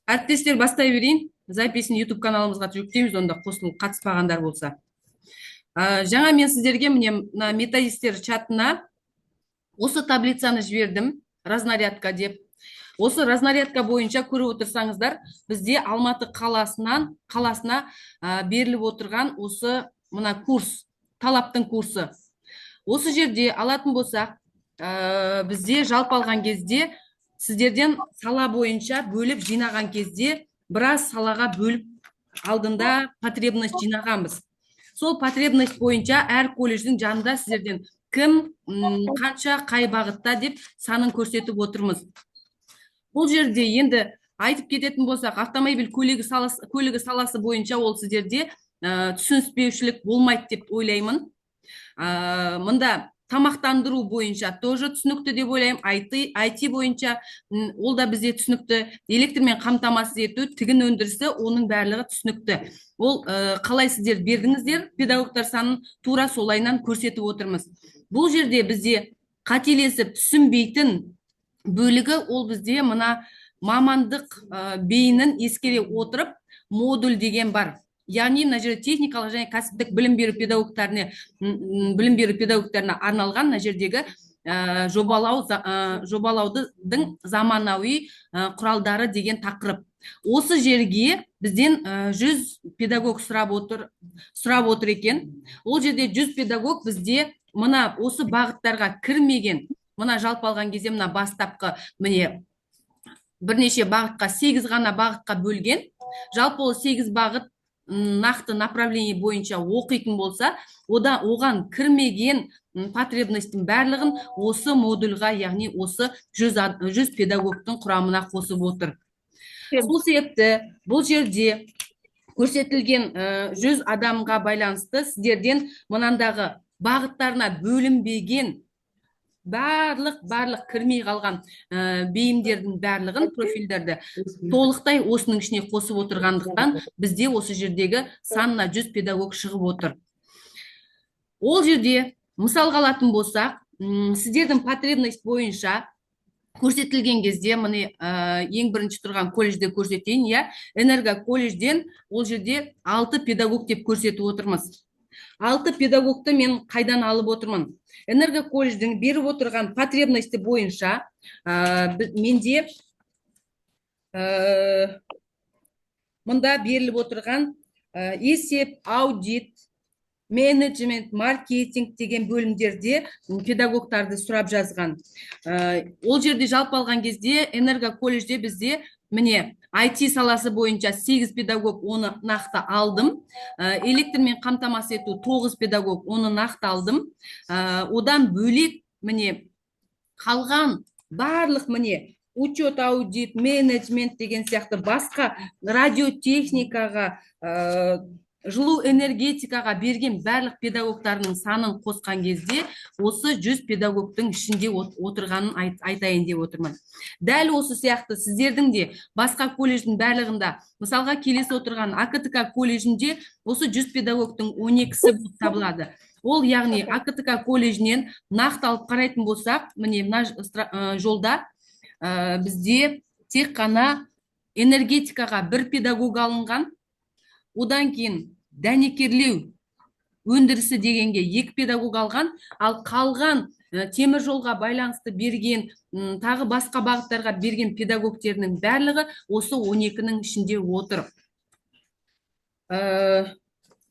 Әріптестер, бастай берейін. Записін YouTube каналымызға жүктейміз, онда қосылып қатыспағандар болса. Жаңа мен сіздерге мына методистер чатына осы таблицаны жібердім, разнарядка деп. Осы разнарядка бойынша көріп отырсаңыздар, бізде Алматы қаласына беріліп отырған осы мына курс, талаптың курсы. Осы жерде алатын болсақ, бізде жалпы алған кезде сіздерден сала бойынша бөліп жинаған кезде біраз салаға бөліп алдында потребность жинағанбыз. Сол потребность бойынша әр колледждің жанында сіздерден кім қанша қай бағытта деп санын көрсетіп отырмыз. Бұл жерде енді айтып кететін болсақ, автомобиль көлігі саласы бойынша ол сіздерде түсініспеушілік болмайды деп ойлаймын. Мында тамақтандыру бойынша тоже түсінікті деп ойлаймын. IT бойынша ол да бізде түсінікті. Электрмен қамтамасыз ету, тігін өндірісі, оның барлығы түсінікті. Ол қалай сіздер бердіңіздер, педагогтар санын тура солайынан көрсетіп отырмыз. Бұл жерде бізде қателесіп түсінбейтін бөлігі ол бізде мына мамандық бейінін ескере отырып модуль деген бар. Яғни мына жерде техникалық және кәсіптік білім беру педагогтарына арналған мына жердегі жобалаудың заманауи құралдары деген тақырып. Осы жерге бізден 100 педагог сұрап отыр екен. Ол жерде 100 педагог бізде мына осы бағыттарға кірмеген. Мына жалпы алған кезде мына бастапқы міне бірнеше бағытқа 8 ғана бағытқа бөлген. Жалпы ол 8 бағыт нақты направление бойынша оқитын болса, оған кірмеген потребностьтің барлығын осы модульға, яғни осы 100 педагогтың құрамына қосып отыр. Сол себепті бұл жерде көрсетілген 100 адамға байланысты сіздерден мынандағы бағыттарына бөлінбеген барлық кірмей қалған бейімдердің барлығын, профильдерді толықтай осының ішіне қосып отырғандықтан бізде осы жердегі санына 100 педагог шығып отыр. Ол жерде мысалға алатын болсақ, сіздердің потребность бойынша көрсетілген кезде міне ең бірінші тұрған колледжде көрсетейін, энерго колледжден ол жерде 6 педагог деп көрсетіп отырмыз. 6 педагогты мен қайдан алып отырмын? Энерго колледждің беріп отырған потребности бойынша менде мұнда беріліп отырған есеп, аудит, менеджмент, маркетинг деген бөлімдерде педагогтарды сұрап жазған. Ол жерде жалпы алған кезде энерго колледжде бізде міне IT саласы бойынша 8 педагог, оны нақты алдым. Электрмен қамтамасыз ету 9 педагог, оны нақты алдым. Одан бөлек міне қалған барлық міне учет, аудит, менеджмент деген сияқты басқа радиотехникаға, жылу энергетикаға берген барлық педагогтарының санын қосқан кезде осы 100 педагогтың ішінде отырғанын айтайын деп отырмын. Дәл осы сияқты сіздердің де басқа колледждің барлығында, мысалға келесі отырған АКТК колледжінде осы 100 педагогтың 12-сі болып табылады. Ол яғни АКТК колледжінен нақты алып қарайтын болсақ, міне мына жолда бізде тек қана энергетикаға 1 педагог алынған, одан кейін дәнекерлеу өндірісі дегенге 2 педагог алған, ал қалған темір жолға байланысты берген, тағы басқа бағыттарға берген педагогтерінің барлығы осы 12-нің ішінде отыр.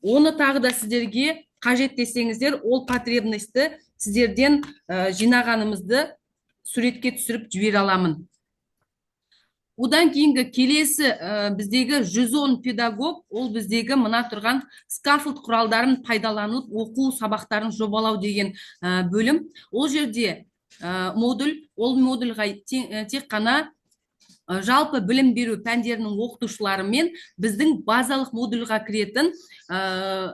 Оны тағы да сіздерге қажет десеңіздер, ол потребностьті сіздерден жинағанымызды суретке түсіріп жібере аламын. Одан кейінгі келесі біздегі 110 педагог, ол біздегі мына тұрған скаффолд құралдарын пайдаланып оқу сабақтарын жобалау деген бөлім. Ол жерде модуль, ол модульға тек қана жалпы білім беру пәндерінің оқытушылары мен біздің базалық модульға кіретін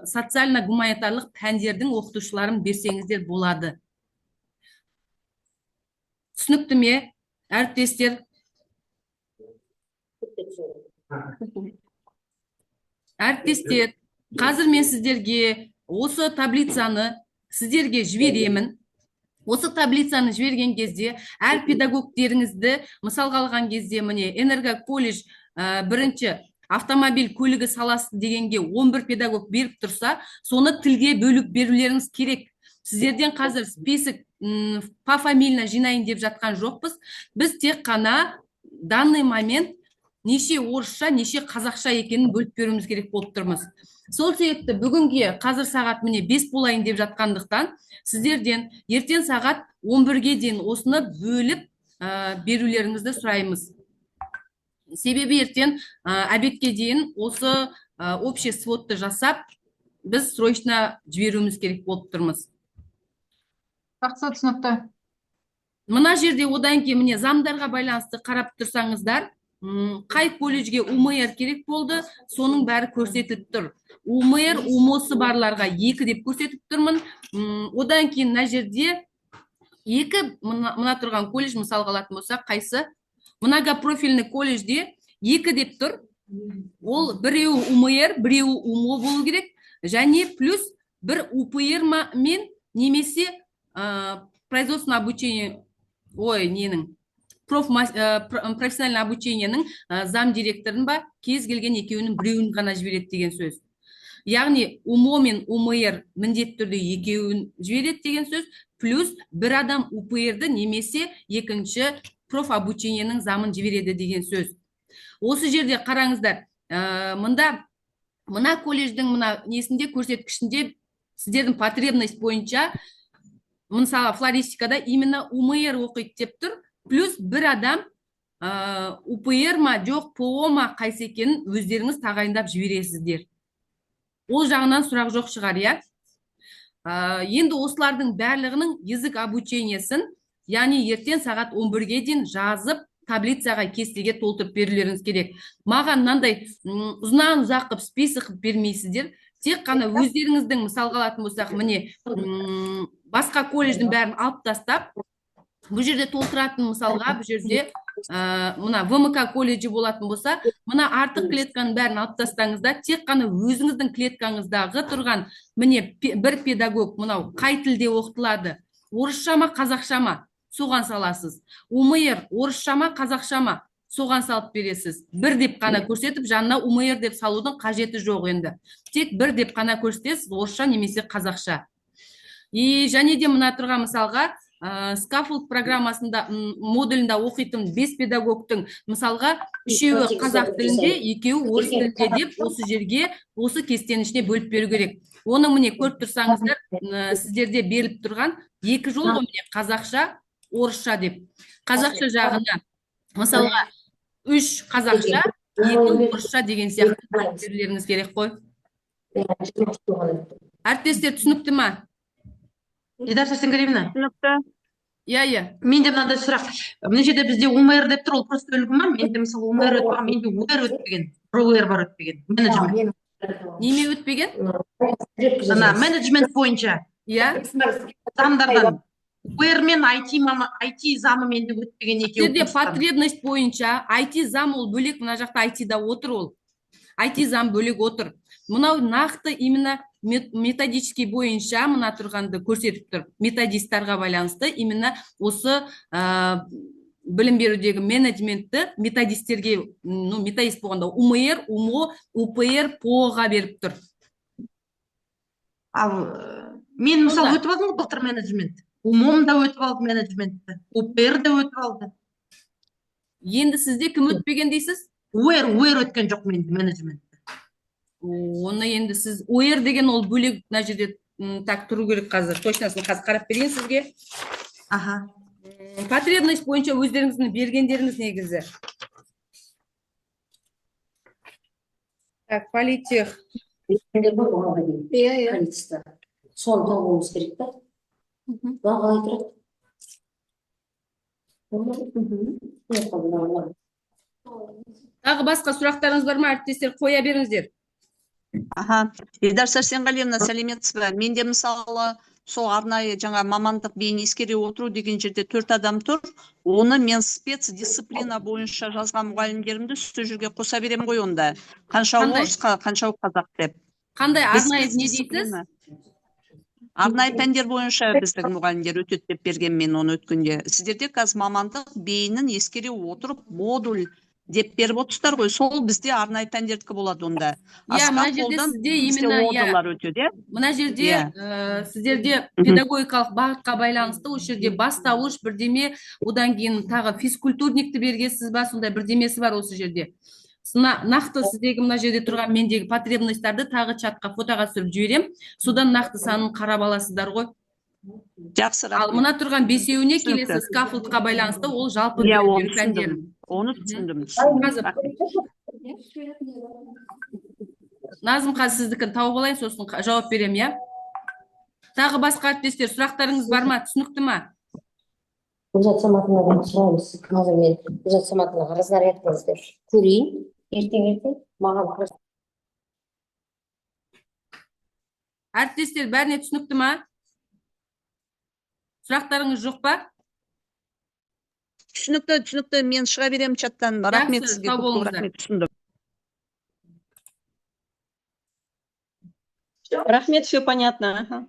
социально-гуманитарлық пәндердің оқытушыларын берсеңіздер болады. Түсінікті ме, әріптестер? Әріптестер, қазір мен сіздерге осы таблицаны сіздерге жіберемін. Осы таблицаны жіберген кезде әр педагогтеріңізді мысалға алған кезде міне энерго колледж бірінші автомобиль көлігі саласы дегенге 11 педагог беріп тұрса, соны тілге бөліп берулеріңіз керек. Сіздерден қазір список пофамильно жинайын деп жатқан жоқпыз. Біз тек қана данный момент неше орысша, неше қазақша екенін бөліп беруіміз керек болып тұрмыз. Сол себепті бүгінге қазір сағат міне 5 болайын деп жатқандықтан, сіздерден ертең сағат 11-ге дейін осыны бөліп берулеріңізді сұраймыз. Себебі ертең обедке дейін осы общий сводты жасап, біз срочно жіберуіміз керек болып тұрмыз. Жақсы, түсінікті. Мына жерде одан кейін міне замдарға байланысты қарап тұрсаңыздар, қай колледжге УМР керек болды, соның бәрі көрсетіліп тұр. УМР, УМОсы барларға 2 деп көрсетіп тұрмын. Одан кейін мына жерде 2 мына тұрған колледж мысалға алатын болсақ, қайсы? Многопрофильный колледжде 2 деп тұр. Ол біреуі УМР, біреуі УМО болу керек. Және плюс бір УПР мен немесе производственное обучение, профессиональное обучениенің зам директорын ба, кез келген екеуінің біреуін ғана жібереді деген сөз. Яғни УМО мен УМР міндетті түрде екеуін жібереді деген сөз, плюс бір адам УПР-ді немесе екінші профобучениенің замын жібереді деген сөз. Осы жерде қараңыздар, мына колледждің мына несінде көрсеткішінде сіздердің потребность бойынша, мысалы флористикада именно УМР оқиды деп тұр, плюс бір адам УПР ма, жоқ ПО ма қайсы екенін өздеріңіз тағайындап жібересіздер. Ол жағынан сұрақ жоқ шығар, я? Енді осылардың бәрлігінің язык обучениесін, яғни ертең сағат 11-ге дейін жазып, таблицаға кестеге толтырып берулеріңіз керек. Маған мынандай ұзынан ұзақ список бермейсіздер, тек қана өздеріңіздің мысалға алатын болсақ, міне басқа колледждің бәрін алып тастап, бұл жерде толтыратын мысалға, бұл жерде мына ВМК колледжі болатын болса, мына артық клетканың бәрін алып тастаңызда, тек қана өзіңіздің клеткаңыздағы тұрған міне бір педагог мынау қай тілде оқытылады, орысша ма, қазақша ма, соған саласыз. УМР орысша ма, қазақша ма, соған салып бересіз. Бір деп қана көрсетіп, жанына УМР деп салудың қажеті жоқ енді. Тек бір деп қана көрсетесіз, орысша немесе қазақша. Және де мына тұрған мысалға, Scaffold программасында модулінде оқитын 5 педагогтың мысалға 3-еуі қазақ тілінде, 2-еуі орыс тілінде деп осы жерге, осы кестенің ішіне бөліп беру керек. Оның міне көріп тұрсаңыздар, сіздерде беріліп тұрған 2 жол ғой, міне қазақша, орысша деп. Қазақша жағына мысалға 3 қазақша, 2 орысша деген сияқты берулеріңіз керек қой. Әріптестер түсінікті ма? Дидар Сәрсенғалиевна. Түсінікті. Иә. Менде мынандай сұрақ. Мына жерде бізде УМР деп тұр, ол просто үлгі ма? Менде мысалы УМР өтпеген, менде УР өтпеген, УР бар өтпеген. Менеджмент. Неме өтпеген? Ана менеджмент бойынша. Иә. Замдардан. УР мен IT замы менде өтпеген екеуі. Сіздерде потребность бойынша IT зам ол бөлек, мына жақта IT-да отыр ол. IT зам бөлек отыр. Мынау нақты именно методический бойынша мына тұрғанды көрсетіп тұр. Методисттарға байланысты именно осы білім берудегі менеджментті методисттерге, методист болғанда УМР, УМО, УПР, ПО-ға беріп тұр. Ал мен мысалы өтіп алдым былтыр менеджмент. УМОм да өтіп алды менеджментті. УПР да өтіп алды. Енді сізде кім өтпеген дейсіз? УР өткен жоқ менде менеджмент. Оны енді сіз ОР деген ол бөлек, мына жерде так тұру керек қазір. Точносын қазір қарап берейін сізге. Аха. Потребность бойынша өздеріңіздің бергендеріңіз негізі. Так, политех. Соны табуымыз керек та. Бағалай тұрады. Тағы басқа сұрақтарыңыз бар ма, әріптестер, қоя беріңіздер. Дидар Сәрсенғалиевна, сәлеметсіз бе? Менде мысалы сол арнайы жаңа мамандық бейін ескере отыру деген жерде 4 адам тұр. Оны мен спецдисциплина бойынша жазған мұғалімдерімді сол жерге қоса беремін ғой онда. Қанша орыс, қанша қазақ деп. Қандай арнайы не дейсіз? Арнайы пәндер бойынша біздің мұғалімдер өтеді деп берген мен оны өткенде. Сіздерде қазір мамандық бейінін ескере отырып модуль деп беріп отырсыздар ғой. Сол бізде арнайы пәндердікі болады онда. Иә, мына Асхат жерде қолдан сізде бізде именно иә, одалар өтеді. мына жерде Иә. сіздерде Мгм. педагогикалық бағытқа байланысты осы жерде бастауыш бірдеме, одан кейін тағы физкультурникті бергенсіз ба, сондай бірдемесі бар осы жерде. Нақты сіздегі мына жерде тұрған мендегі потребностьтарды тағы чатқа фотоға түсіріп жіберем. Содан нақты санын қарап аласыздар ғой. Жақсы, Ал рахмет. мына тұрған бесеуіне Түсінікті. келесі скафолдқа байланысты ол жалпы Иә, білім оны беру пәндері. түсіндім. Оны түсіндім. Қазір Рахмет. Назым қазір сіздікін тауып алайын, сосын жауап берем, иә? Тағы басқа әріптестер, сұрақтарыңыз бар ма? Түсінікті ма? Гүлзат Саматовнадан сұраймыз. Қазір мен Гүлзат Саматовнаға разнарядкаңызды көрейін. Ертең маған Әріптестер, бәріне түсінікті ма? Сұрақтарыңыз жоқ па? Түсінікті. Мен шыға берем чаттан. Рахмет Жақсы, сізге. сау Көп болыңыздар. рахмет, түсіндім. Рахмет, все понятно. Ага.